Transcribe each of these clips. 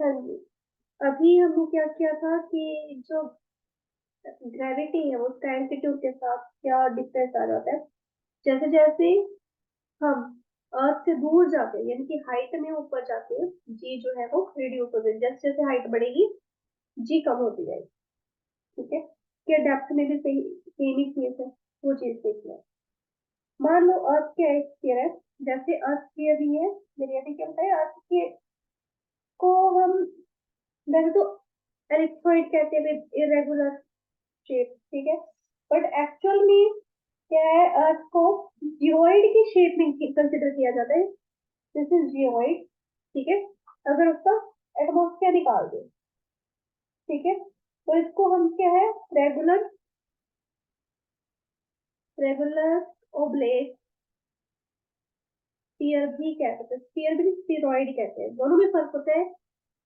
हाँ जी। अभी हमने क्या किया था कि जो ग्रेविटी है वो उसका एल्टीट्यूड के साथ क्या डिफरेंस आ जाता है। जैसे जैसे हम अर्थ से दूर जाते हैं यानी कि हाइट में ऊपर जाते हैं, जी जो है वो रिड्यूस हो जाती है। जैसे जैसे हाइट बढ़ेगी जी कम होती जाएगी। ठीक है, क्या डेप्थ में भी सही सेम ही चीज है, वो चीज देखना है। मान लो अर्थ क्या है, स्फीयर है। जैसे अर्थ स्फीयर भी है, मेरे यहाँ क्या बताया, अर्थ के को हम वैसे तो एलिप्सॉइड कहते हैं, इरेगुलर शेप। ठीक है, बट एक्चुअल में क्या है, अर्थ को जियोइड की शेप में कंसिडर किया जाता है। This is geoid. ठीक है, अगर उसका एटमॉस्फेयर निकाल दे, ठीक है, तो इसको हम क्या है, रेगुलर रेगुलर ओब्लेट स्फीयर भी कह सकते हैं। स्फीयर भी स्फीरॉइड कहते हैं, दोनों में फर्क होता है।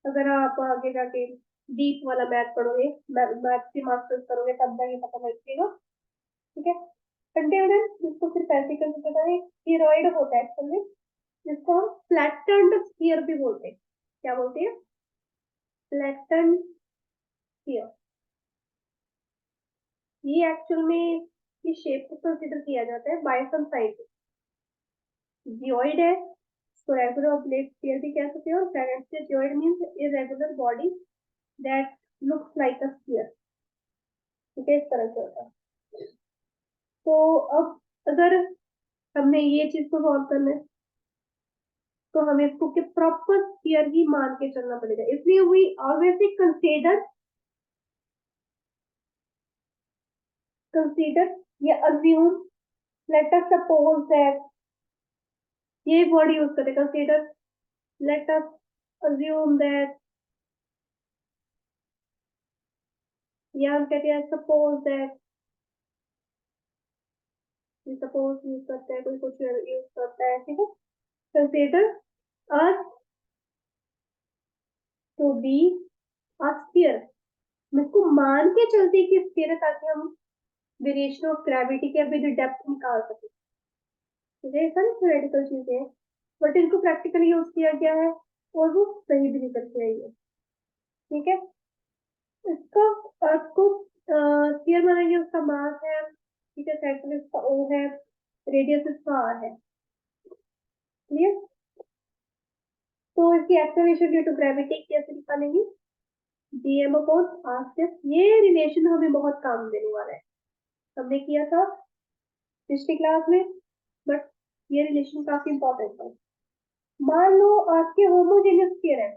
अगर आप आगे जाके डीप वाला मैथ पढ़ोगे, मैथ की मास्टर्स करोगे, तब जाके पता लगेगा। ठीक है, कंटेनर जिसको सिर्फ ऐसे कंसिडर करें, स्फीरॉइड होता है एक्चुअल में, जिसको हम फ्लैटेंड स्फीयर भी बोलते हैं। क्या बोलते हैं? Flattened sphere. ये एक्चुअल में की शेप को कंसिडर किया जाता है बाय सम साइंटिस्ट। जियोइड है तो रेगुलर ऑब्लेट स्फीयर भी कह सकते हो। Flattened geoid means irregular body that looks like a sphere. ठीक है, इस तरह से होता है। तो अब अगर हमने ये चीज को सॉल्व करना है, तो हमें इसको के प्रॉपर स्फीयर ही मान के चलना पड़ेगा। इसलिए वी ऑलवेज कंसीडर या assume, let us suppose that, ये वर्ड यूज करते हैं consider, let us assume that, या हम कहते हैं सपोज दैट। सपोज यूज करते हैं, कोई कुछ यूज करता है। ठीक है, consider earth to be a sphere, इसको मान के चलते कि स्फीयर है, ताकि हम वेरिएशन ऑफ ग्रेविटी के अभी डेप्थ निकाल सके। ठीक है, सारी थ्योरेटिकल चीजें हैं, बट इनको प्रैक्टिकली यूज किया गया है और वो सही भी निकल के आई है। ठीक है, इसका अर्थ को स्फीयर बनाएंगे, उसका मास है। ठीक है, सेंटर इसका ओ है, रेडियस इसका आर है। क्लियर? तो इसकी एक्सेलरेशन ड्यू टू ग्रेविटी कैसे निकालेंगे? DM upon R square. ये रिलेशन हमें बहुत काम देने वाला है, हमने किया था पिछली क्लास में, बट ये रिलेशन काफी इंपॉर्टेंट है। मान लो आपके होमोजेनियस स्फीयर है,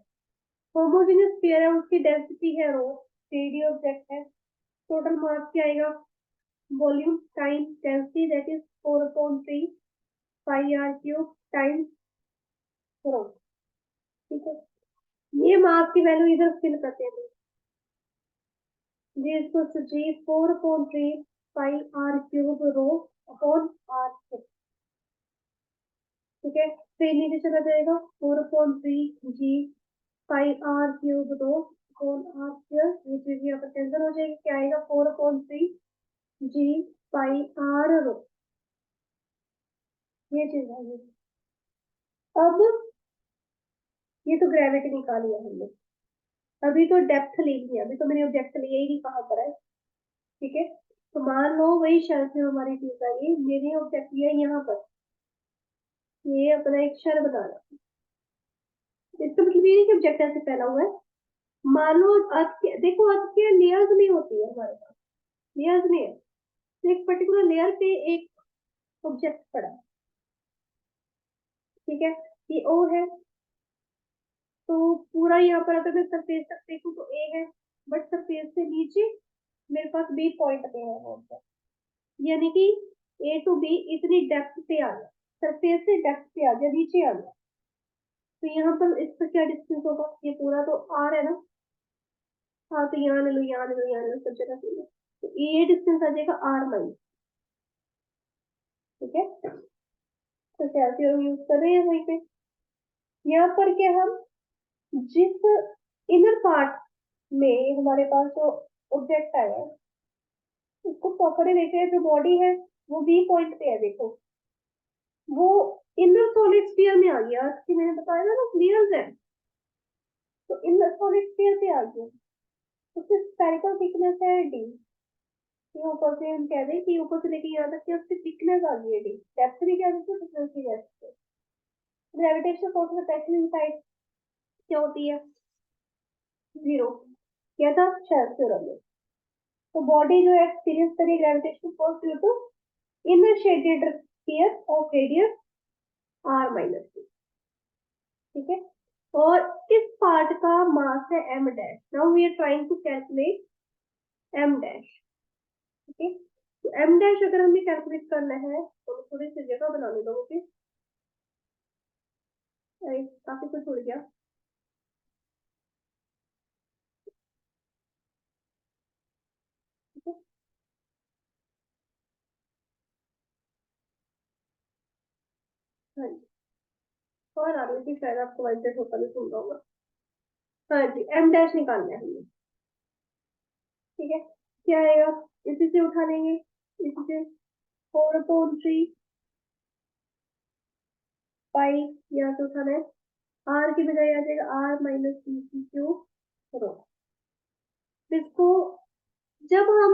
होमोजेनियस स्फीयर है, उसकी डेंसिटी है रो, रेडियो ऑब्जेक्ट है, टोटल मास क्या आएगा, volume time density, that is 4/3 pi R cube time rho. ठीक है, ये मास की वैल्यू इधर फिल करते हैं। जी इसको g 4/3 pi R cube rho upon R cube. ठीक है, फिर नीचे चला जाएगा 4/3 g pi R cube rho upon R square. ये चीज यहाँ पर कैंसिल हो जाएगी, क्या आएगा 4/3 जी पाई आर रो। ये चीज आएगी। अब ये तो ग्रेविटी निकाली है हमने, अभी तो डेप्थ ली है, अभी तो मैंने डेप्थ लिया ही नहीं कहाँ पर है। ठीक है, तो मान लो वही शेल से हमारी चीज आई, मेरी ऑब्जेक्ट लिया यहाँ पर, ये अपना एक शेल बना रहा है। इसका मतलब ये नहीं कि ऑब्जेक्ट ऐसे फैला हुआ है। मान लो अर्थ के, देखो अर्थ के लेयर्स नहीं होती है हमारे पास, लेयर्स नहीं है, तो एक पर्टिकुलर लेयर पे एक ऑब्जेक्ट पड़ा है। ठीक है, ये ओ है, तो पूरा यहाँ पर अगर मैं सरफेस तक देखूँ तो ए है, बट सरफेस से नीचे मेरे पास बी पॉइंट पे है वो object। यानी कि ए टू बी इतनी डेप्थ पे आ गया, सरफेस से डेप्थ पे आ गया, नीचे आ गया। तो यहाँ पर इसका क्या डिस्टेंस होगा, ये पूरा तो आर है ना। हाँ, तो यहाँ ले लो, यहाँ ले लो, यहाँ ले लो, सब जगह से लो, तो ये डिस्टेंस आ जाएगा आर माइनस। ठीक है, तो कैसे यूज कर रहे हैं वहीं पे। यहाँ पर क्या, हम जिस इनर पार्ट में हमारे पास जो ऑब्जेक्ट आया है, उसको पकड़े देखे हैं, जो बॉडी है वो बी पॉइंट पे है, देखो वो इनर सॉलिड स्फीयर में आ गया, कि मैंने बताया था ना लेयर्स है। तो इन सॉलिड स्फीयर पे आ गया, उसकी स्फेरिकल थिकनेस है डी। ऊपर से हम कह दें कि ऊपर से लेके यहाँ तक की उसकी थिकनेस आ गई है डी, डेप्थ भी कह सकते, थिकनेस भी कह सकते। ग्रेविटेशनल फोर्स में टेंशन इनसाइड क्या होती है, जीरो। क्या था, शेल थ्योरम में। तो बॉडी जो है एक्सपीरियंस करिए gravitational force due to inner shaded sphere of radius r minus T. ठीक है, और इस पार्ट का मास है m dash. Now we are trying to calculate m dash. ठीक है, तो m डैश अगर हमें कैलकुलेट करना है तो थोड़ी सी जगह बनाने दो मुझे, काफी कुछ उड़ गया। ठीक है, हाँ जी, और आ रही थी शायद आपको वाइब्रेट होता नहीं सुन रहा होगा। हाँ जी, m डैश निकालना है हमें। ठीक है, क्या आएगा, इसी से उठा लेंगे, इसी से 4/3 पाई, यहाँ से उठाना है, r की बजाय आ जाएगा r minus T C cube rho. इसको जब हम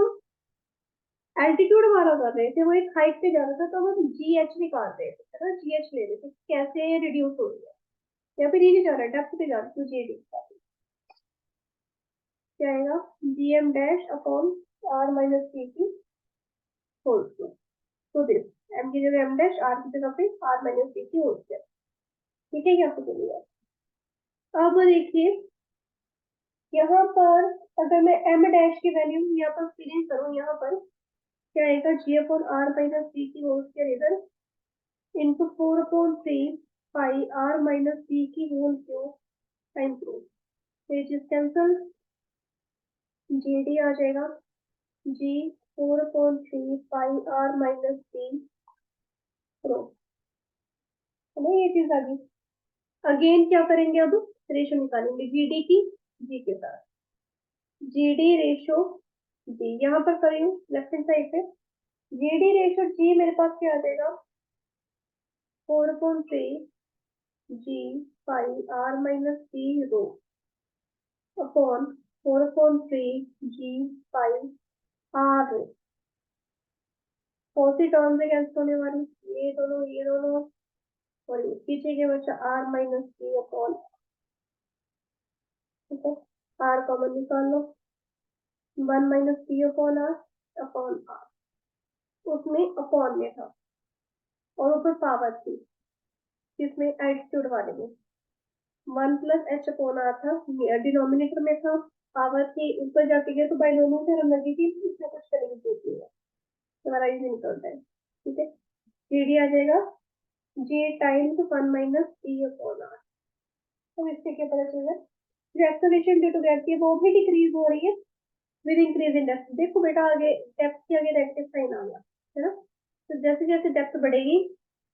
एल्टीट्यूड हमारा कर रहे थे, वो एक हाइट पे जा रहा था, तो हम जी एच निकाल रहे थे, है ना, जी एच ले रहे थे कैसे रिड्यूस हो रही है, या फिर ये नहीं जा रहा है डेप्थ पे जा रहा है, तो जी डी क्या आएगा, G M dash upon R minus T की होल स्क्वायर। तो दिस एम की जगह एम डैश, आर की जगह पे आर माइनस टी की होल स्क्वायर। ठीक है, क्या आपको चलिए। अब देखिए यहाँ पर अगर मैं एम डैश की वैल्यू यहाँ पर फिलिंग करूँ, यहाँ पर क्या आएगा, G upon R minus T की होल स्क्वायर इधर into 4/3 pi R minus T की होल क्यूब टाइम्स रो। फिर जिस कैंसल, जी डी आ जाएगा, G 4/3 pi R minus T rho, है ना, ये चीज आ गई। अगेन क्या करेंगे, अब रेशो निकालेंगे जीडी की जी के साथ, जीडी रेशो जी यहाँ पर करी हूँ लेफ्ट हैंड साइड पे, जीडी रेशो जी मेरे पास क्या आ जाएगा, 4/3 g pi R minus T rho upon 4/3 g pi R rho. कौन सी टर्म में कैंसिल होने वाली, ये दोनों, और ये पीछे के बच्चा आर माइनस टी अपॉन। ठीक है, आर कॉमन निकाल लो, 1 - T upon R upon R, उसमें अपॉन में था और ऊपर पावर थी, जिसमें एल्टीट्यूड वाले में 1 + h अपॉन आर था, डिनोमिनेटर में था, पावर थी ऊपर जाके गया तो बाइनोमियल थ्योरम लगी थी, इसमें कुछ करने की जरूरत नहीं है, तुम्हारा इजी निकलता है। ठीक है, जीडी आ जाएगा जी टाइम्स 1 - टी अपॉन आर। तो इससे क्या पता चल रहा है, जो एक्सेलरेशन ड्यू टू ग्रेविटी है वो भी डिक्रीज हो रही है विद इंक्रीज इन डेप्थ। देखो बेटा आगे डेप्थ के आगे नेगेटिव साइन आ गया, है ना, तो जैसे जैसे डेप्थ बढ़ेगी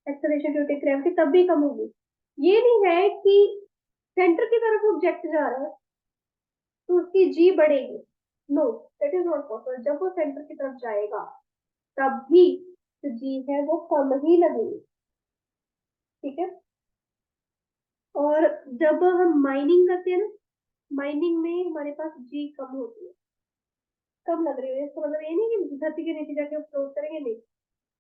एक्सेलरेशन ड्यू टू ग्रेविटी तब भी कम होगी। ये नहीं है कि सेंटर की तरफ ऑब्जेक्ट जा रहा है तो उसकी जी बढ़ेगी, no, that is not possible. जब वो सेंटर की तरफ जाएगा तब भी जो जी है वो कम ही लगेगी। ठीक है, और जब हम माइनिंग करते हैं ना, माइनिंग में हमारे पास जी कम होती है, कम लग रही है, इसका मतलब ये नहीं कि धरती के नीचे जाके फ्लोट करेंगे, नहीं,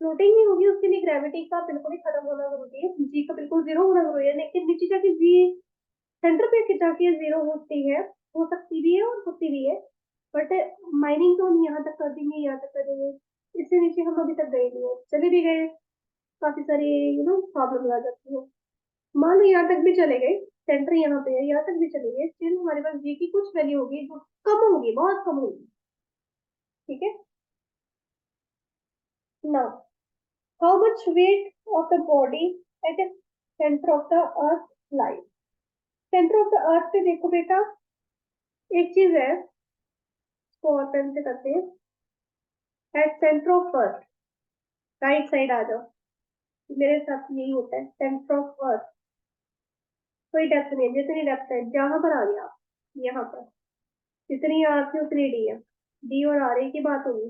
फ्लोटिंग नहीं होगी, उसके लिए ग्रेविटी का बिल्कुल ही खत्म होना जरूरी है, जी का बिल्कुल जीरो होना जरूरी है, लेकिन नीचे जाके जी सेंटर पे जाके जीरो होती है, हो सकती भी है और होती भी है, बट माइनिंग तो हम यहाँ तक कर देंगे, यहाँ तक कर देंगे, इससे नीचे हम अभी तक गए नहीं है, चले भी गए काफी सारी प्रॉब्लम आ जाती है। मान लो यहाँ तक भी चले गए, सेंटर यहाँ पे है, यहाँ तक भी चले गए, स्टिल हमारे पास जी की कुछ वैल्यू होगी जो कम होगी, बहुत कम होगी। ठीक है, now how much weight of the body at the centre of the earth lies. Centre of the earth पे देखो बेटा, एक चीज है, इसको और पेन से करते हैं, at centre of earth, right side आ जाओ, मेरे साथ यही होता है, सेंटर ऑफ अर्थ कोई डेप्थ नहीं, जितनी डेप्थ है जहां पर आ गया आप, यहाँ पर जितनी आर थी उतनी डी है, डी और आर की बात होगी,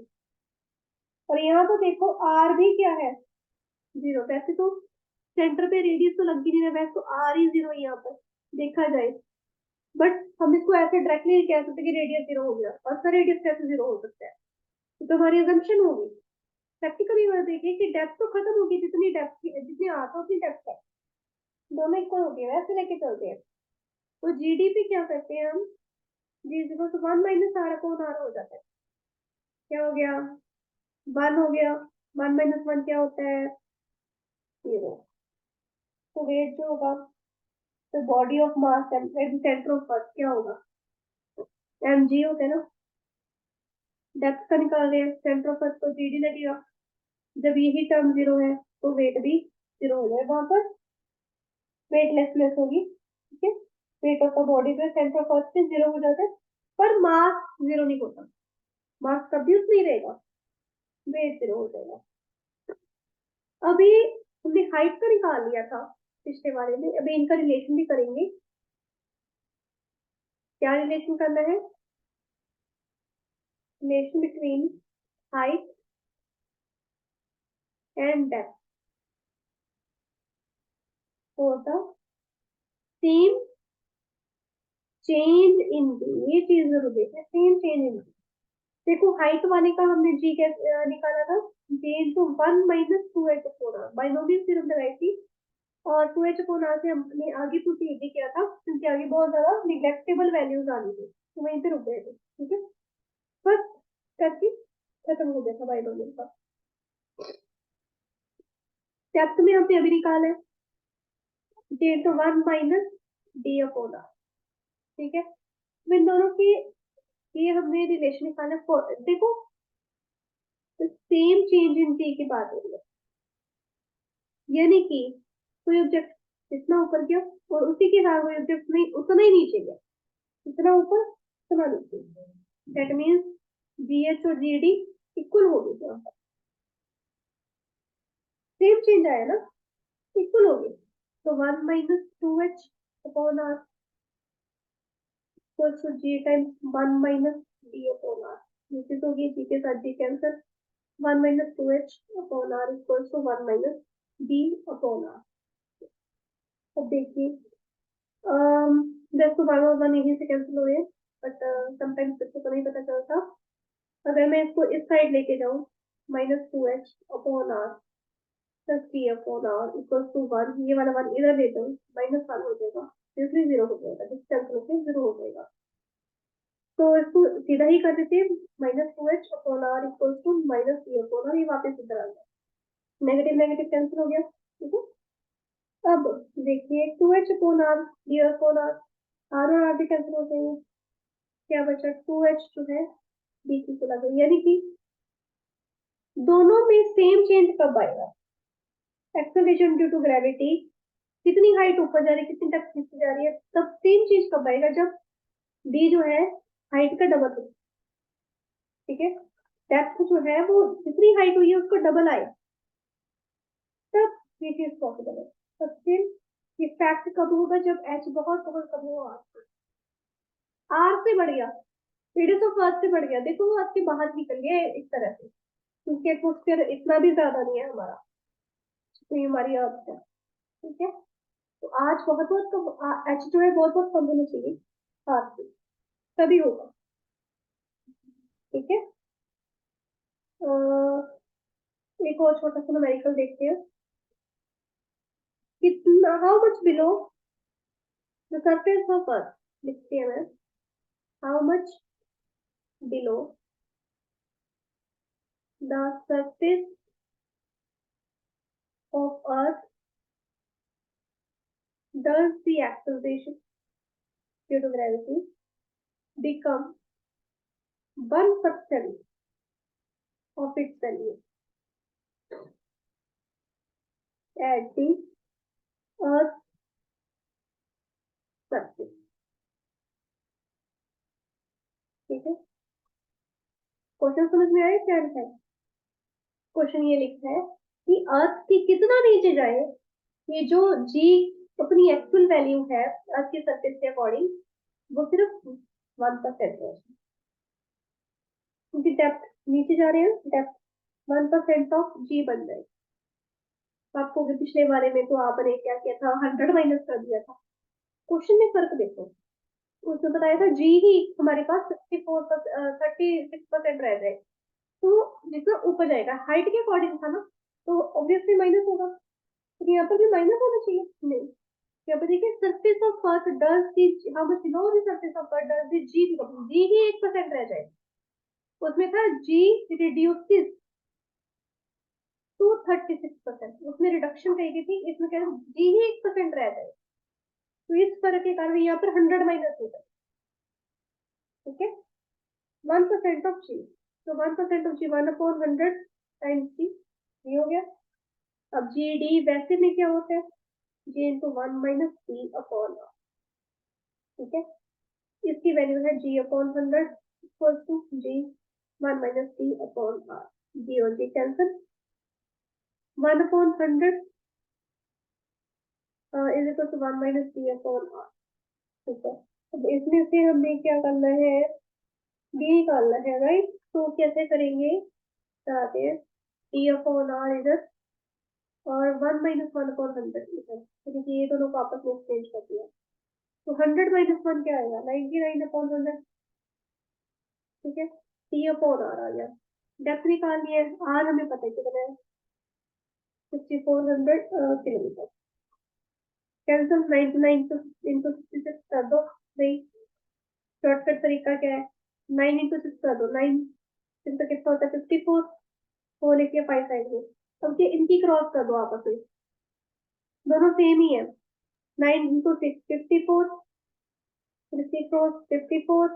और यहाँ तो देखो आर भी क्या है, जीरो। वैसे तो सेंटर पे रेडियस तो लग ही नहीं रहा, वैसे तो आर ही जीरो यहाँ पर देखा जाए, बट हम इसको ऐसे डायरेक्टली कह सकते कि रेडियस जीरो हो गया, और उसका रेडियस कैसे जीरो हो सकता है? तो हमारी अजम्पशन होगी। प्रैक्टिकली बात देखिए कि डेप्थ तो खत्म होगी, जितनी डेप्थ जितनी आता उतनी डेप्थ है, दोनों इक्वल होगी, वैसे लेके चलते हैं। तो जीडी पे क्या करते हैं हम, g equal to 1 minus R upon R हो जाता है। क्या हो गया? 1 हो गया। 1 माइनस 1 क्या होता है? 0। तो वेट जो होगा, तो body of mass centre of अर्थ क्या होगा? एम जी होता है ना। डेप्थ का निकाल रहे हैं, सेंटर ऑफ अर्थ को जीडी लगेगा। जब यही टर्म जीरो है तो वेट भी जीरो हो जाएगा, वहां पर वेटलेसनेस होगी। ठीक है, वेट ऑफ द बॉडी पे सेंटर ऑफ अर्थ से जीरो हो जाता है, पर मास जीरो नहीं होता। मास कभी उस नहीं रहेगा, वेट जीरो हो जाएगा। अभी हमने हाइट का निकाल लिया था पिछले वाले में, अभी इनका रिलेशन भी करेंगे। क्या रिलेशन करना है? Relation between height and depth for the same change in D, ये चीज जरूर देखना, सेम चेंज इन डी। देखो हाइट वाले का हमने जी कैसे निकाला था? जी इंटू 1 - 2h/r, बाइनोमियल थ्योरम लगाई थी। और 2h/r से हमने आगे कुछ ये किया था, क्योंकि आगे बहुत ज्यादा निग्लेक्टेबल वैल्यूज आ रही थी, तो वहीं पे रुक गए थे। ठीक है, बस करके खत्म हो गया था बाइनोमियल का। डेप्थ में हमने अभी निकाला है जी इंटू 1 - d/r। ठीक है, तो इन दोनों की ये हमने रिलेशन निकाला। देखो, सेम चेंज इन टी की बात हो रही है, यानी कि कोई ऑब्जेक्ट जितना ऊपर गया और उसी के साथ कोई ऑब्जेक्ट नहीं उतना ही नीचे गया, जितना ऊपर उतना नीचे। दैट मीन्स जी एच और जी डी इक्वल हो गए, सेम चेंज आया ना, इक्वल हो गए। तो 1 - 2h/r equals to ji times 1 - d/r। नीचे तो ये जी के साथ जी cancer, 1 - 2h/r equals to 1 - d/r। अब देखिए, वैसे तो बार बार वन यहीं से कैंसिल हो रहे हैं, बट समटाइम्स बच्चों को नहीं पता चलता। अगर मैं इसको इस साइड लेके जाऊँ, -2h/r plus d/r equals to 1, ये वाला 1 इधर ले जाऊँ, -1 हो जाएगा, दूसरी जीरो हो जाएगा, डिस्टेंस होके जीरो हो जाएगा। तो इसको सीधा ही कर देते हैं, -2h/r इक्वल्स टू -d/r, ये वापस इधर आ गया, नेगेटिव नेगेटिव कैंसिल हो गया। ठीक है, अब देखिए 2h/r d/r, आर और आर भी कैंसिल हो जाएंगे, क्या बचा? 2h जो है बीच में लगा, यानी कि दोनों में सेम चेंज कब आएगा? एक्सेलरेशन ड्यू टू ग्रेविटी, कितनी हाइट ऊपर जा रही है, कितनी डेप्थ नीचे जा रही है, तब सेम चेंज कब आएगा? जब डी जो है हाइट का डबल हो। ठीक है, डेप्थ जो है वो जितनी हाइट हुई है उसको डबल आए, तब ये चीज पॉसिबल है। तब फिर ये फैक्ट कब होगा? जब एच बहुत बहुत कम होगा, आर से बढ़ गया, रेडियस ऑफ अर्थ से बढ़ गया। देखो वो आपके बाहर निकल गया है इस तरह से, क्योंकि एटमोस्फेयर इतना भी ज्यादा नहीं है हमारा, तो ये हमारी अर्थ है। ठीक है, तो आज बहुत बहुत कम एच जो है बहुत बहुत कम होनी चाहिए अर्थ से, तभी होगा। ठीक है, एक और छोटा सा न्यूमेरिकल देखते हैं, कितना, how much below the surface of अर्थ, लिखते हैं मैं, how much below the surface of earth does the acceleration due to gravity become 1% of its value at the earth surface। ठीक है, क्वेश्चन समझ में आया क्या है? क्वेश्चन ये लिखा है कि अर्थ की कितना नीचे जाए, ये जो जी अपनी एक्चुअल वैल्यू है अर्थ के सरफेस के अकॉर्डिंग, वो सिर्फ 1% है, क्योंकि डेप्थ नीचे जा रहे हैं, डेप्थ 1% ऑफ जी बन जाए। आपको पिछले बारे में तो आपने क्या किया था, 100 माइनस कर दिया था। क्वेश्चन में फर्क देखो, उसने बताया था जी ही हमारे पास 36% रह जाए, तो जितना ऊपर जाएगा हाइट के अकॉर्डिंग था ना, तो ऑब्वियसली माइनस होगा, तो यहाँ पर भी माइनस होना चाहिए। नहीं, यहाँ पर देखिए surface of earth does the, how much low the surface of earth does the g become, g ही 1% रह जाए, उसमें था जी रिड्यूसेस टू 36%, उसमें रिडक्शन कही गई थी, इसमें कह रहे जी ही 1% रह जाए, तो इस फर्क के कारण यहाँ पर 100 माइनस होगा। ठीक है, 1% ऑफ जी, तो 1% ऑफ जी 1/100 टाइम्स जी, ये हो गया। अब जी डी वैसे में क्या होता है, g into 1 minus D upon R. ठीक है, इसकी वैल्यू है g upon 100 equal to g 1 minus D upon R, g और g cancel, 1/100 is equal to 1 minus D upon R. ठीक है, अब इसमें से हमें क्या करना है, डी निकालना है, राइट, तो कैसे करेंगे, बताते हैं, डी अपॉन आर इधर और 1 माइनस 1/100 इधर, यानी ये दोनों को आपस में एक्सचेंज कर दिया, तो 100 माइनस 1 क्या आएगा, 99/100। ठीक है, टी अपॉन आर आ गया, डेप्थ निकालनी है, आर हमें पता है कितना है, 6400 किलोमीटर, कैंसिल, 99 इंटू 66 कर दो, नहीं, शॉर्टकट तरीका क्या है, 9 इंटू 6 कर दो, 9 इनका कितना होता है 54, फोर लिखिए 5 साइड में, अब ये इनकी क्रॉस कर दो आपस में, दोनों सेम ही है, 9 इंटू 6 54, इसकी क्रॉस 54।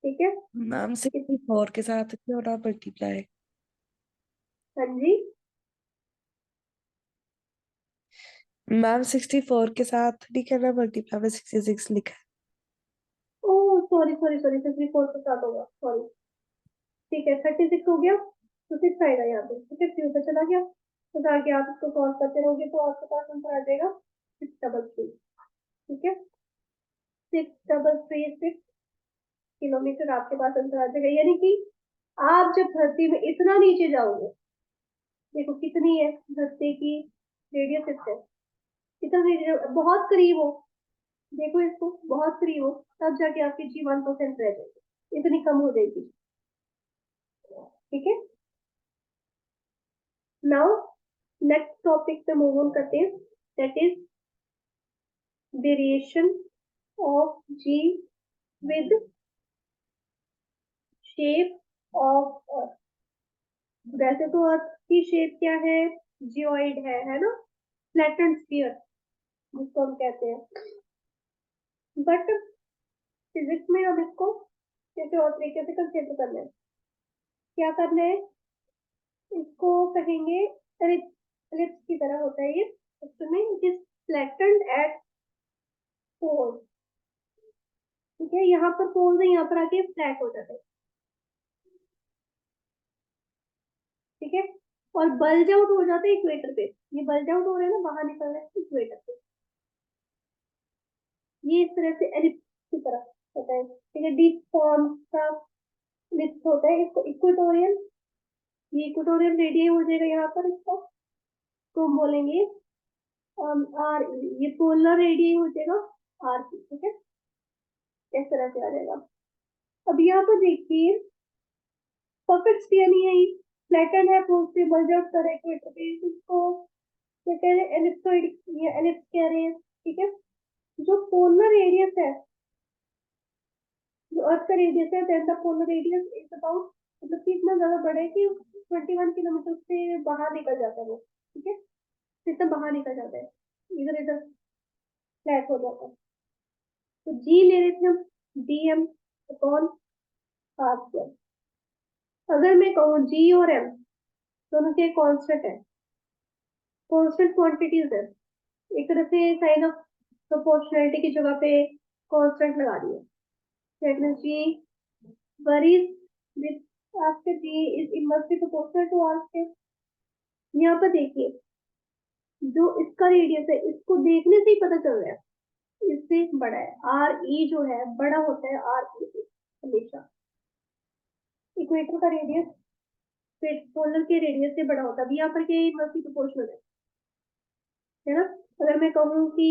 ठीक है, मैम 64 के साथ क्यों ना मल्टीप्लाई? हाँ जी, मैम 64 के साथ नहीं करना मल्टीप्लाई, में 66 लिखा है। ओ सॉरी सॉरी सॉरी, 54 के साथ होगा, सॉरी। ठीक है, 36 हो गया, तो 6 आएगा यहाँ पे, ठीक है, फ्यू पे चला गया, तो आगे आप इसको सॉल्व करते रहोगे तो आपके पास आंसर आ जाएगा 633। ठीक है, 6336 किलोमीटर आपके पास आंसर आ जाएगा, यानी कि आप जब धरती में इतना नीचे जाओगे, देखो कितनी है धरती की रेडियस, इससे इतना नीचे बहुत करीब हो, देखो इसको बहुत करीब हो, तब जाके आपकी जी 1% रह जाएगी, इतनी कम हो जाएगी। ठीक है, नाउ नेक्स्ट टॉपिक पे मूव ऑन करते हैं, that is variation of ji with shape of earth. वैसे तो अर्थ की शेप क्या है, जियोइड है ना, फ्लैटेंड स्फीयर जिसको हम कहते हैं, बट फिजिक्स में हम इसको कैसे और तरीके से कंसिडर करना है, क्या करना है, इसको कहेंगे एलिप्स की तरह होता है ये, उसमें इट इज फ्लैटेंड एट पोल। ठीक है, यहाँ पर पोल है, यहाँ पर आके फ्लैट हो जाता है। ठीक है, और बल्ज आउट हो जाता है इक्वेटर पे, ये बल्ज आउट हो रहा है ना, बाहर निकल रहा है इक्वेटर पे, ये इस तरह से एलिप्स की तरह होता है। ठीक है, डीप फॉर्म का एलिप्स होता है, इसको इक्वेटोरियल, ये इक्वेटोरियल रेडियस हो जाएगा यहाँ पर, इसको तो हम बोलेंगे आर ई, ये पोलर रेडियस हो जाएगा आर सी। ठीक है, इस तरह से आ जाएगा। अब यहाँ पर देखिए परफेक्ट स्फीयर नहीं है, ये फ्लैटन है, पोल से बल्ज आउट कर रहा है इक्वेटर पे, इसको क्या कह रहे हैं, एलिप्सोइड या एलिप्स कह रहे हैं। ठीक है, जो पोलर रेडियस है, जो अर्थ का रेडियस है, then the polar radius is about, मतलब कि इतना ज्यादा बड़ा है कि 21 किलोमीटर से बाहर निकल जाता है वो। ठीक है, इतना बाहर निकल जाता है, इधर इधर फ्लैट हो जाता है, तो जी ले रहे थे हम, डीएम अपॉन आर स्क्वायर। अगर मैं कहूँ जी और एम दोनों के कांस्टेंट है, कांस्टेंट क्वांटिटीज है, एक तरह से साइन ऑफ प्रोपोर्शनैलिटी की जगह पे कांस्टेंट लगा दिए, that means G varies with after g is inversely proportional to r square। यहाँ पर देखिए जो इसका रेडियस है, इसको देखने से ही पता चल रहा है इससे बड़ा है, आर ई जो है बड़ा होता है आर ई से हमेशा, इक्वेटर का रेडियस फिर पोलर के रेडियस से बड़ा होता है, अभी यहाँ पर क्या इनवर्सली प्रोपोर्शनल है ना। अगर मैं कहूँ कि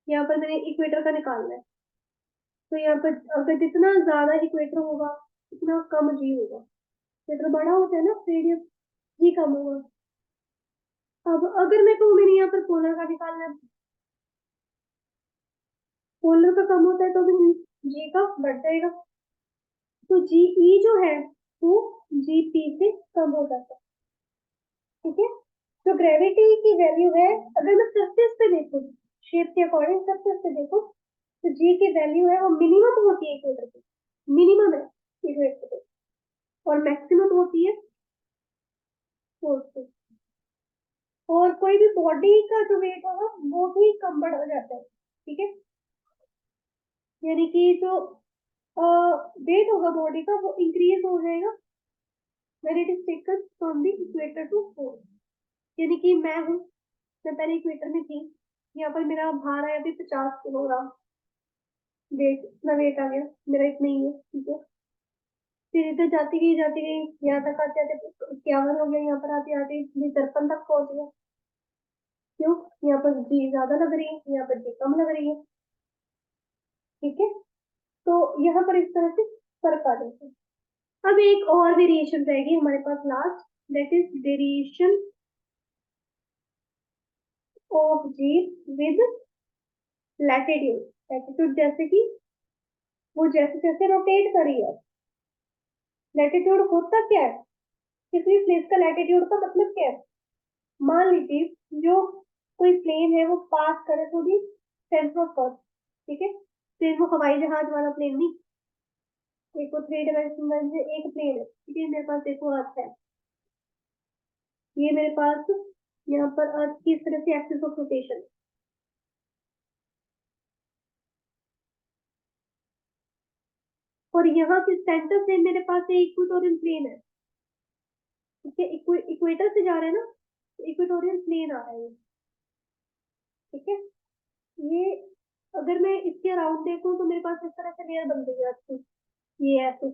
यहाँ पर मैंने इक्वेटर का निकालना है, तो यहाँ पर अगर जितना ज्यादा इक्वेटर होगा उतना कम जी होगा। इक्वेटर बड़ा होता है ना, रेडियस जी कम होगा। अब अगर मैं कहूँ मैंने यहाँ पर पोलर का निकालना है, पोलर का कम होता है तो भी जी का बढ़ जाएगा, तो जी ई जो है वो जी पी से कम हो जाता है। ठीक है, तो ग्रेविटी की वैल्यू है, अगर मैं सरफेस पे देखूँ, शेप के अकॉर्डिंग सरफेस पे देखूँ, तो जी की वैल्यू है वो मिनिमम होती है इक्वेटर पे, मिनिमम है इक्वेटर पे, और मैक्सिमम होती है पोल पे। और कोई भी बॉडी का जो वेट होगा वो भी कम बढ़ जाता है। ठीक है, यानी कि जो वेट होगा बॉडी का वो इंक्रीज हो जाएगा when it is taken from the equator to pole। यानी कि मैं हूँ, मैं पहले इक्वेटर में थी, यहाँ पर मेरा भार आया अभी 50 किलोग्राम, वेट इतना वेट आ गया मेरा, इतना ही है। ठीक है, फिर इधर जाती गई यहाँ तक आते आते 51 हो गया, यहाँ पर आते आते 53 तक पहुंच गया। क्यों? यहाँ पर जी ज्यादा लग रही है, यहाँ पर जी कम लग रही है। ठीक है, तो यहाँ पर इस तरह से फर्क आ जाता है। अब एक और वेरिएशन रहेगी हमारे पास last, that is variation of ji with latitude. Latitude जैसे कि वो जैसे जैसे रोटेट कर रही है। लैटिट्यूड होता क्या है, किसी प्लेस का लैटिट्यूड का मतलब क्या है? मान लीजिए जो कोई प्लेन है वो पास करे थ्रू दी सेंटर ऑफ अर्थ। ठीक है, फिर वो हवाई जहाज वाला प्लेन नहीं, एक वो थ्री डायमेंशनल एक प्लेन है। ठीक है, मेरे पास देखो अर्थ है, ये मेरे पास यहाँ पर अर्थ की इस तरह से एक्सिस ऑफ रोटेशन, और यहाँ से सेंटर से मेरे पास इक्वेटोरियल प्लेन है। ठीक है, इक्वेटर से जा रहा है ना, इक्वेटोरियल प्लेन आ रहा है ये। ठीक है, ये अगर मैं इसके अराउंड देखूं तो मेरे पास इस तरह से लेयर बन गई है अच्छी, ये ऐसे।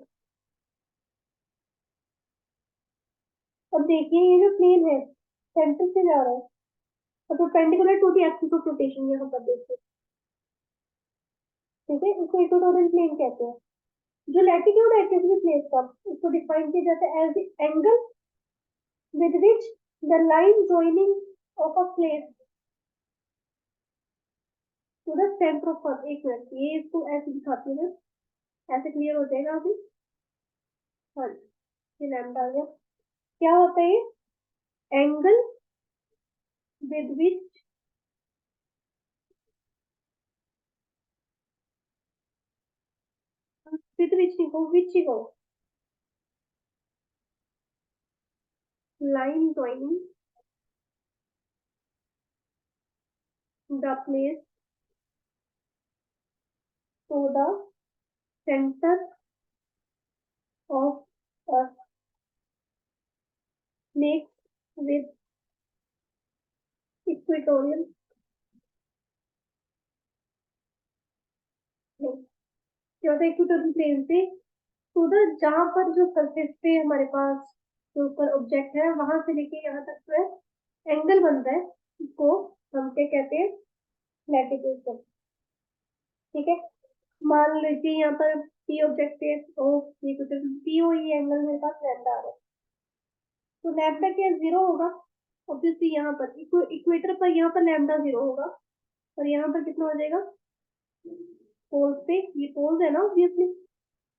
अब देखिए ये जो प्लेन है सेंटर से जा रहा है, तो perpendicular to the axis of rotation, यहाँ पर देखिए। ठीक है, इसको इक्वेटोरियल प्लेन कहते हैं। जो लैटिट्यूड है किसी भी प्लेस का, इसको डिफाइन किया जाता है as the angle with which the line joining of a place to the centre of earth. एक मिनट, ये इसको ऐसे दिखाती हूँ मैं, ऐसे क्लियर हो जाएगा अभी। हाँ, ये लैम्डा आ गया। क्या होता है ये? एंगल विद विच नहीं को विच ही को line joining the place to the centre of earth makes with equatorial plane. क्या होता है इक्वेटोरियल प्लेन से, तो उधर जहां पर जो सरफेस पे हमारे पास जो ऊपर ऑब्जेक्ट है वहां से लेके यहाँ तक जो है एंगल बनता है, इसको हम क्या कहते हैं? लैटिट्यूड कहते हैं। ठीक है, मान लीजिए यहाँ पर पी ऑब्जेक्ट है, ओ ये कुछ पी ओ, ये एंगल मेरे पास लैम्डा आ रहा है, तो लैम्डा क्या जीरो होगा ऑब्वियसली। यहाँ पर इक्वेटर पर यहाँ पर लैम्डा जीरो होगा, और यहाँ पर कितना हो जाएगा पोल्स पे, ये पोल्स है ना ऑब्वियसली,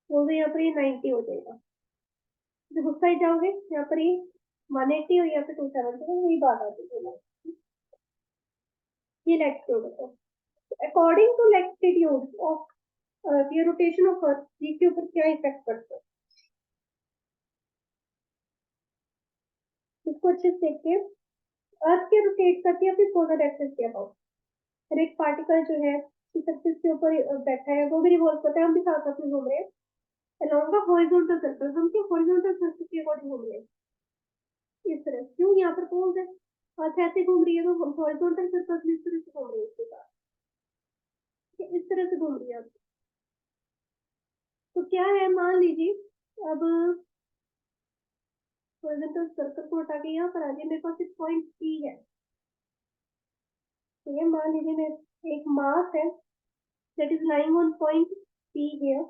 पोल्स यहाँ पर ये 90 हो जाएगा। जब उस साइड जाओगे यहाँ पर ये 180 और यहाँ पे 270, वही बात आती है। ये लैटिट्यूड है। अकॉर्डिंग टू लैटिट्यूड ऑफ ये रोटेशन ऑफ अर्थ जी के ऊपर क्या इफेक्ट पड़ता है, इसको अच्छे से देखते हैं। अर्थ क्या रोटेट करती है अपने पोलर एक्सिस के अबाउट, हर एक पार्टिकल जो है सरफेस के ऊपर बैठा है, वो भी रिवॉल्व करता है, हम भी साथ साथ में घूम रहे हैं along the horizontal surface। हम क्या horizontal surface के अकॉर्डिंग घूम रहे हैं इस तरह, क्यों? यहाँ पर पोल्स है, अर्थ ऐसे घूम रही है तो हम हॉरिजॉन्टल सर्कल इस तरह से घूम रहे हैं इसके साथ, इस तरह से घूम रही है। तो क्या है, मान लीजिए अब हॉरिजॉन्टल सर्कल को हटा के यहाँ पर आ जाए, मेरे पास एक पॉइंट पी है। तो ये मान लीजिए मेरे एक मास है that is lying on point P here.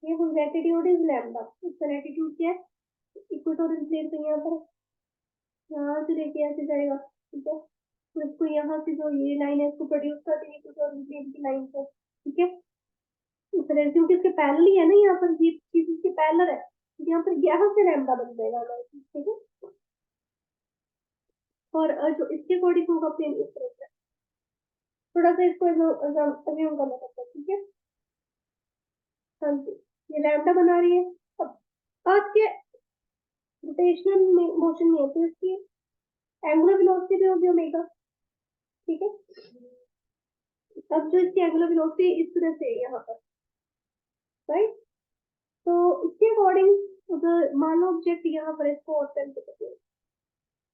ये whose latitude is lambda. इसका latitude क्या है? इक्वेटोरियल प्लेन पे यहाँ पर यहाँ से लेके ऐसे जाएगा, ठीक है। तो इसको यहाँ से जो ये लाइन है इसको प्रोड्यूस करते हैं इक्वेटोरियल प्लेन की लाइन से, ठीक है। इस तरह क्योंकि इसके पैरेलल ही है ना, यहाँ पर ये चीज इसके पैरेलल है, यहाँ पर यहाँ से लैम्डा बन जाएगा हमारा, ठीक है। और जो इसके अकॉर्डिंग होगा प्लेन इस तरह से, थोड़ा सा इसको अज्यूम करना पड़ता है, ठीक है। हाँ जी, ये लैम्डा बना रही है। अब आज के रोटेशनल मोशन में है तो इसकी एंगुलर वेलोसिटी भी होगी ओमेगा, ठीक है। अब जो इसकी एंगुलर वेलोसिटी इस तरह से है यहाँ पर, राइट। तो इसके अकॉर्डिंग अगर मान लो ऑब्जेक्ट यहाँ पर है, इसको और पेन से करते हैं,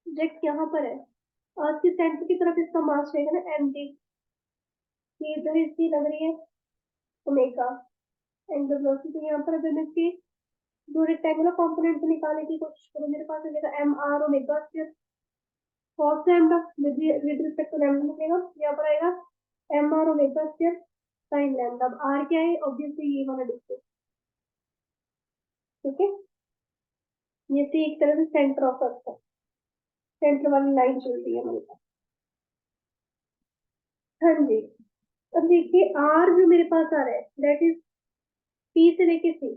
ऑब्जेक्ट यहाँ पर है और इसके सेंटर की तरफ इसका मास रहेगा ना एम जी, ये इधर इसकी लग रही है ओमेगा एंगुलर वेलोसिटी। यहाँ पर अगर मैं इसकी दो रेक्टेंगुलर कंपोनेंट निकालने की कोशिश करूँ, मेरे पास आ जाएगा M R omega square cos lambda with respect to lambda निकलेगा, यहाँ पर आएगा M R omega square sin lambda. अब आर क्या है? ऑब्वियसली ये वाला डिस्टेंस, ठीक है। ये सी एक तरह से सेंटर ऑफ अर्थ है, सेंटर वाली लाइन चल रही है हमारे पास। हाँ जी, अब देखिए आर जो मेरे पास आ रहा है दैट इज पी से लेके सी,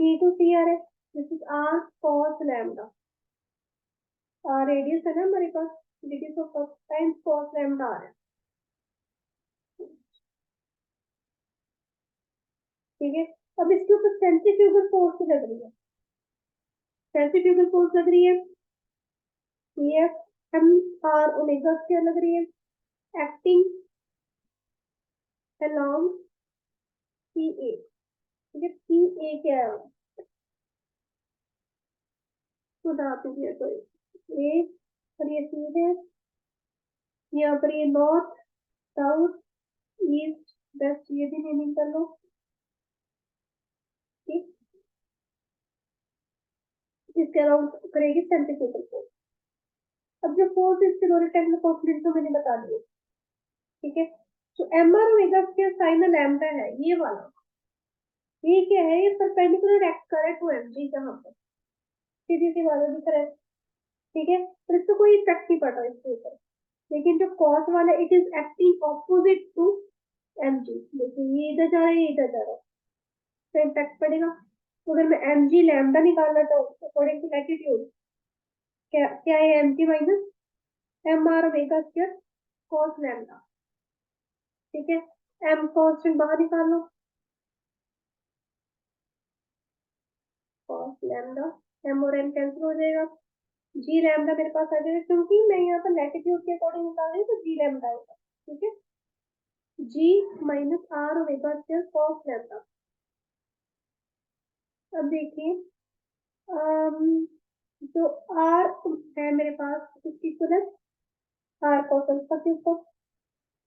पी टू सी आ रहा है, this is R cos lambda. R radius है ना हमारे पास, radius of earth times cos lambda आ रहा है, ठीक है। अब इसके ऊपर सेंट्रीफ्यूगल फोर्स लग रही है, सेंट्रीफ्यूगल फोर्स लग रही है F M R omega square लग रही है, एक्टिंग अलोंग सी ए, ठीक है। सी ए क्या है? सुना दीजिए तो ए और ये सी है, यहाँ पर ये नॉर्थ साउथ ईस्ट वेस्ट ये भी नेमिंग कर लो, ठीक। इसके अराउंड करेगी सेंट्रीफ्यूगल फोर्स। अब जो फोर्स इसके दो रेक्टेंगुलर कंपोनेंट तो मैंने बता दिए, ठीक है। तो M R omega square sine lambda है ये वाला, ये क्या है? ये परपेंडिकुलर एक्ट कर रहा है टू एम जी, जहां पर सीधी सी बात दिख रहा है, ठीक है। पर इसको कोई इफेक्ट नहीं पड़ रहा इसके ऊपर, लेकिन जो कॉस वाला it is acting opposite to M G, देखिए ये इधर जा रहा है, ये इधर जा रहा है, तो इम्पैक्ट पड़ेगा। तो अगर मैं एम जी लैम्डा निकालना चाहूँ अकॉर्डिंग टू लैटिट्यूड, क्या क्या है? M G minus M R omega square cos lambda, ठीक है। एम कॉन्स्टेंट बाहर निकाल लो, कॉस लैम्डा, एम और एम कैंसिल हो जाएगा, जी लैम्डा मेरे पास आ जाएगा, क्योंकि मैं यहाँ पर लैटिट्यूड के अकॉर्डिंग निकाल रही हूँ तो जी लैम्डा आएगा, ठीक है। G minus R omega square cos lambda. अब देखिए जो आर है मेरे पास इसकी इक्वलेंट आर कॉस अल्फा के ऊपर,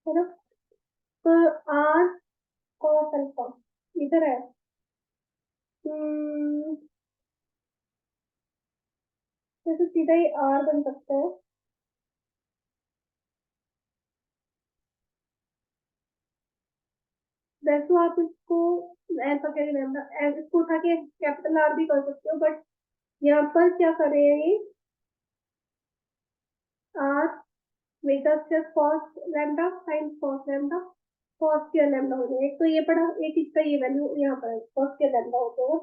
है ना। तो आर कॉस अल्फा इधर है, जैसे सीधा ही आर बन सकता है, वैसे आप इसको ऐसा क्या लैम्डा इसको उठा के कैपिटल आर भी कर सकते हो, बट यहाँ पर क्या कर रहे हैं ये R omega square cos lambda sine cos lambda cos square lambda हो जाएगा। एक तो ये पड़ा, एक इसका ये वैल्यू यहाँ पर कॉस स्क्वायर लैम्डा हो जाएगा।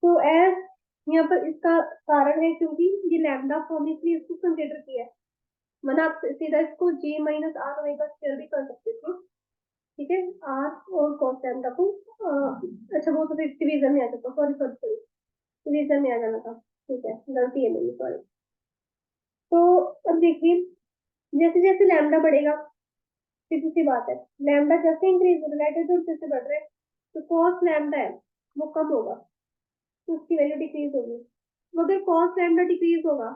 तो एज यहाँ पर इसका कारण है क्योंकि ये लैम्डा फॉर्म इसलिए इसको कंसिडर किया है, वरना आप सीधा इसको जी माइनस आर ओमेगा स्क्वायर भी कर सकते थे, ठीक है। आर और कॉस लैम्डा को अच्छा वो तो फिर डिवीजन में आ जाता, सॉरी सॉरी सॉरी डिवीजन में आ जाना था, ठीक है, गलती है मेरी, सॉरी। तो अब देखिए जैसे जैसे लैम्डा बढ़ेगा, सीधी सी बात है, लैम्डा जैसे इंक्रीज हो रहा है तो जैसे बढ़ रहा है तो कॉस लैम्डा है वो कम होगा, तो उसकी वैल्यू डिक्रीज होगी। तो अगर कॉस लैम्डा डिक्रीज होगा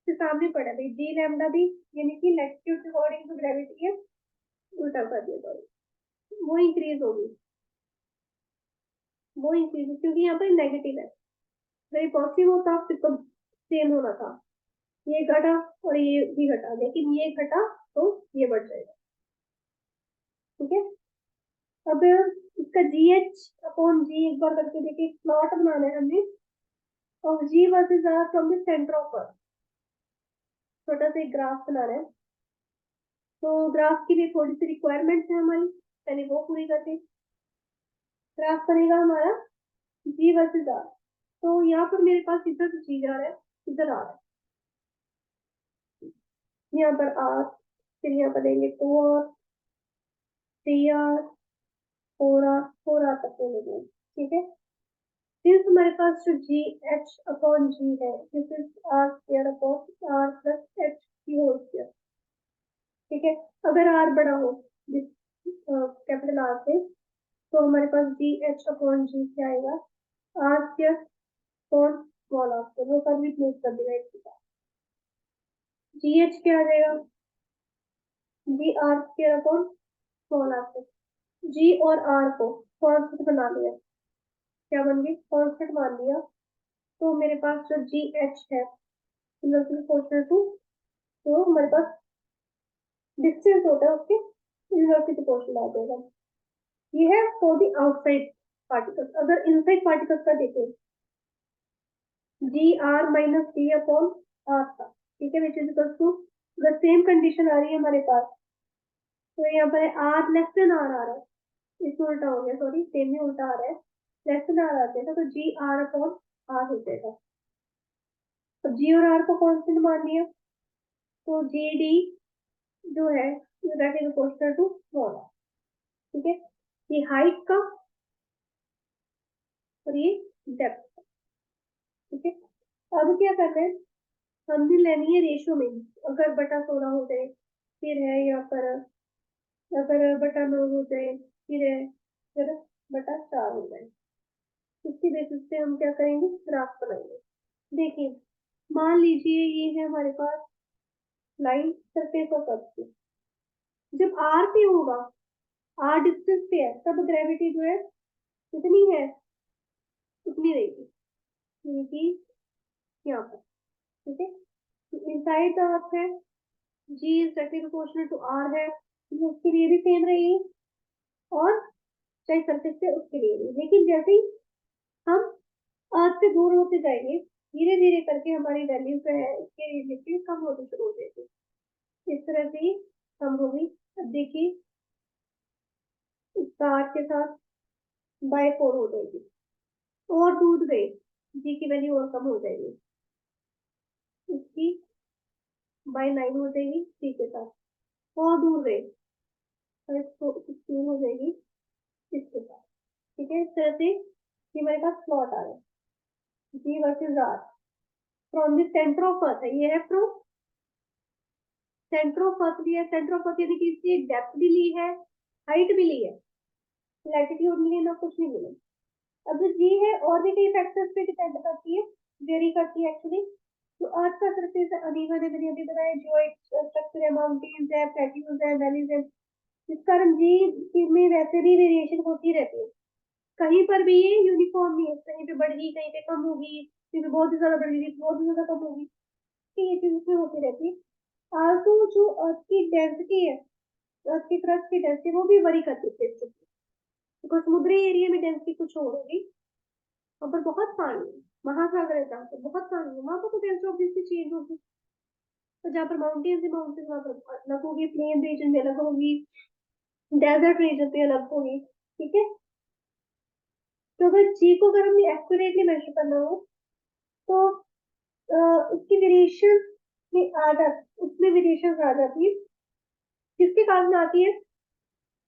तो सामने पड़ा भाई जी लैम्डा भी, यानी कि लैटिट्यूड अकॉर्डिंग टू ग्रेविटी है, उल्टा कर दिया सॉरी, वो इंक्रीज होगी, वो इंक्रीज क्योंकि यहाँ पर नेगेटिव है, वेरी पॉजिटिव होता फिर तो सेम होना था, ये घटा और ये भी घटा, लेकिन ये घटा तो ये बढ़ जाएगा, ठीक है। अब इसका जी एच अपॉन जी एक बार करके देखिए, प्लॉट बनाना है हमें of G versus R from the centre of earth. छोटा सा एक ग्राफ बनाना है, तो ग्राफ के लिए थोड़ी सी रिक्वायरमेंट्स है हमारी, पहले वो पूरी करते हैं। ग्राफ बनेगा हमारा जी वर्सेस आर, तो यहाँ पर मेरे पास इधर से जी जा रहा है, इधर आ रहा है, यहाँ पर आर, फिर यहाँ पर देंगे 2 आर, 3 आर, 4 आर, 4 आर तक ले लेंगे, ठीक है। फिर हमारे पास जो जी एच अपॉन जी है, this is R square upon R plus H की होल स्क्वायर, ठीक है। अगर आर बड़ा हो कैपिटल आर से, तो हमारे पास जी एच अपॉन जी क्या आएगा, R square upon small R square, वो कर भी प्लेस कर देगा इसके साथ। जी एच क्या आ जाएगा, g R square upon small R square. G और आर को कॉन्स्टेंट बना लिया, क्या बन गई, कॉन्स्टेंट मान लिया, तो मेरे पास जो जी एच है प्रोपोर्शनल टू, तो हमारे पास डिस्टेंस होता है उसके इनवर्सली प्रोपोर्शनल आ जाएगा। ये है फॉर द आउटसाइड पार्टिकल्स। अगर इनसाइड पार्टिकल्स का देखें, g R minus D upon R था, ठीक है, विच इज इक्वल टू, अगर सेम कंडीशन आ रही है हमारे पास, तो यहाँ पर आर लेस देन आर आ रहा है, इसमें उल्टा हो गया, सॉरी सेम ही उल्टा आ रहा है, लेस देन आर आ जाएगा, तो जी आर अपॉन आर हो जाएगा। तो जी और आर को कांस्टेंट मान लिया, तो जी डी जो है that is proportional to small R, ठीक है। ये हाइट का और ये डेप्थ, ठीक है। अब क्या करना है, हमने लेनी है रेशियो में, अगर बटा 16 हो जाए, फिर है यहाँ पर अगर बटा 9 हो जाए, फिर है फिर बटा 4 हो जाए, इसकी बेसिस पे हम क्या करेंगे, ग्राफ बनाएंगे। देखिए, मान लीजिए ये है हमारे पास लाइन सरफेस ऑफ अर्थ की, जब आर पे होगा, आर डिस्टेंस पे है, तब ग्रेविटी जो है कितनी है, उतनी रहेगी, यानी कि यहाँ पर, ठीक है। इनसाइड द अर्थ है, g is directly proportional to R है, तो उसके लिए भी सेम रहेगी, और चाहे सरफेस पे उसके लिए भी। लेकिन जैसे ही हम अर्थ से दूर होते जाएंगे, धीरे धीरे करके हमारी वैल्यू जो है इसके रिलेटिव कम होनी शुरू हो जाएगी, इस तरह से ही कम होगी। अब देखिए, इसका आर के साथ बाय 4 हो जाएगी, और दूर गए, जी की वैल्यू और कम हो जाएगी, इसकी बाय 9 हो जाएगी सी के साथ, और दूर गए, और इसको 16 हो जाएगी इसके साथ, ठीक है। इस तरह से ये हमारे पास प्लॉट आ रहा है, g versus R from the centre of earth है, ये है फ्रॉम सेंटर ऑफ अर्थ लिया, सेंटर ऑफ अर्थ यानी कि इसकी डेप्थ भी ली है, हाइट भी ली है, लैटिट्यूड मिली ना, कुछ नहीं मिले। अब जो जी है और भी कई फैक्टर्स पे डिपेंड करती है, वेरी करती है एक्चुअली। तो अर्थ का सरफेस अनइवन है, मैंने अभी बताया, जो एक स्ट्रक्चर है, माउंटेन्स है, प्लेट्यूज है, वैलीज है, इस कारण जी में वैसे भी वेरिएशन होती रहती है, कहीं पर भी ये यूनिफॉर्म नहीं है, कहीं पे बढ़ेगी, कहीं पे कम होगी, कहीं पे बहुत ही ज्यादा बढ़ेगी, बहुत ही ज्यादा कम होगी, तो ये चीज इसमें होती रहती है। आल्सो जो अर्थ की डेंसिटी है, अर्थ की क्रस्ट की डेंसिटी, वो भी वरी करती है बिकॉज समुद्री एरिया में डेंसिटी कुछ और होगी, वहाँ पर बहुत पानी है, महासागर है जहाँ पर बहुत पानी है, वहाँ पर तो डेंसिटी ऑब्वियसली चेंज होगी। तो जहाँ पर माउंटेन्स है, माउंटेन्स वहाँ पर अलग होगी, प्लेन रीजन में अलग होगी, डेजर्ट रीजन पे अलग होगी, ठीक है। तो अगर जी को अगर हमें एक्यूरेटली मेजर करना हो, तो उसकी वेरिएशन में आ जा उसमें वेरिएशन आ जाती है, किसके कारण आती है,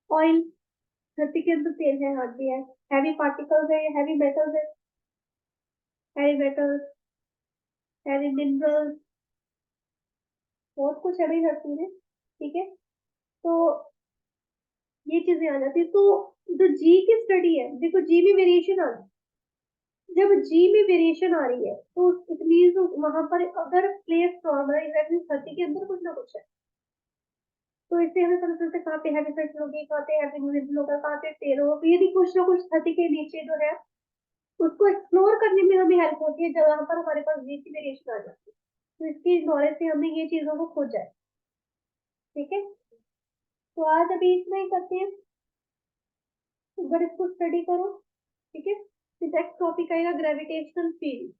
ऑयल, धरती के अंदर तेल है, हाँ जी है, हैवी पार्टिकल्स है, हैवी मेटल्स है, हैवी मेटल्स, हैवी मिनरल्स, बहुत कुछ है भाई धरती में, ठीक है। तो ये चीजें आ जाती है, तो जो जी की स्टडी है, देखो जी में वेरिएशन आ रही है, जब जी में वेरिएशन आ रही है, तो इट मीन्स वहां पर अगर प्लेस नॉर्मल है, धरती के अंदर कुछ ना कुछ है, तो इससे हमें पता चलता है कहाँ पे हैवी मेटल होगी, कहाँ पे हैवी मिनरल होगा, कहाँ पे तेल होगा, तो यदि कुछ ना कुछ धरती के नीचे जो है उसको एक्सप्लोर करने में हमें हेल्प होती है, जहाँ पर हमारे पास जी की वेरिएशन आ जाती है, तो इसकी नॉलेज से हमने ये चीजों को खोजा है, ठीक है। तो आज अभी इतना ही करते हैं। एक बार इसको स्टडी करो, ठीक है। फिर नेक्स्ट टॉपिक आएगा ग्रेविटेशनल फील्ड।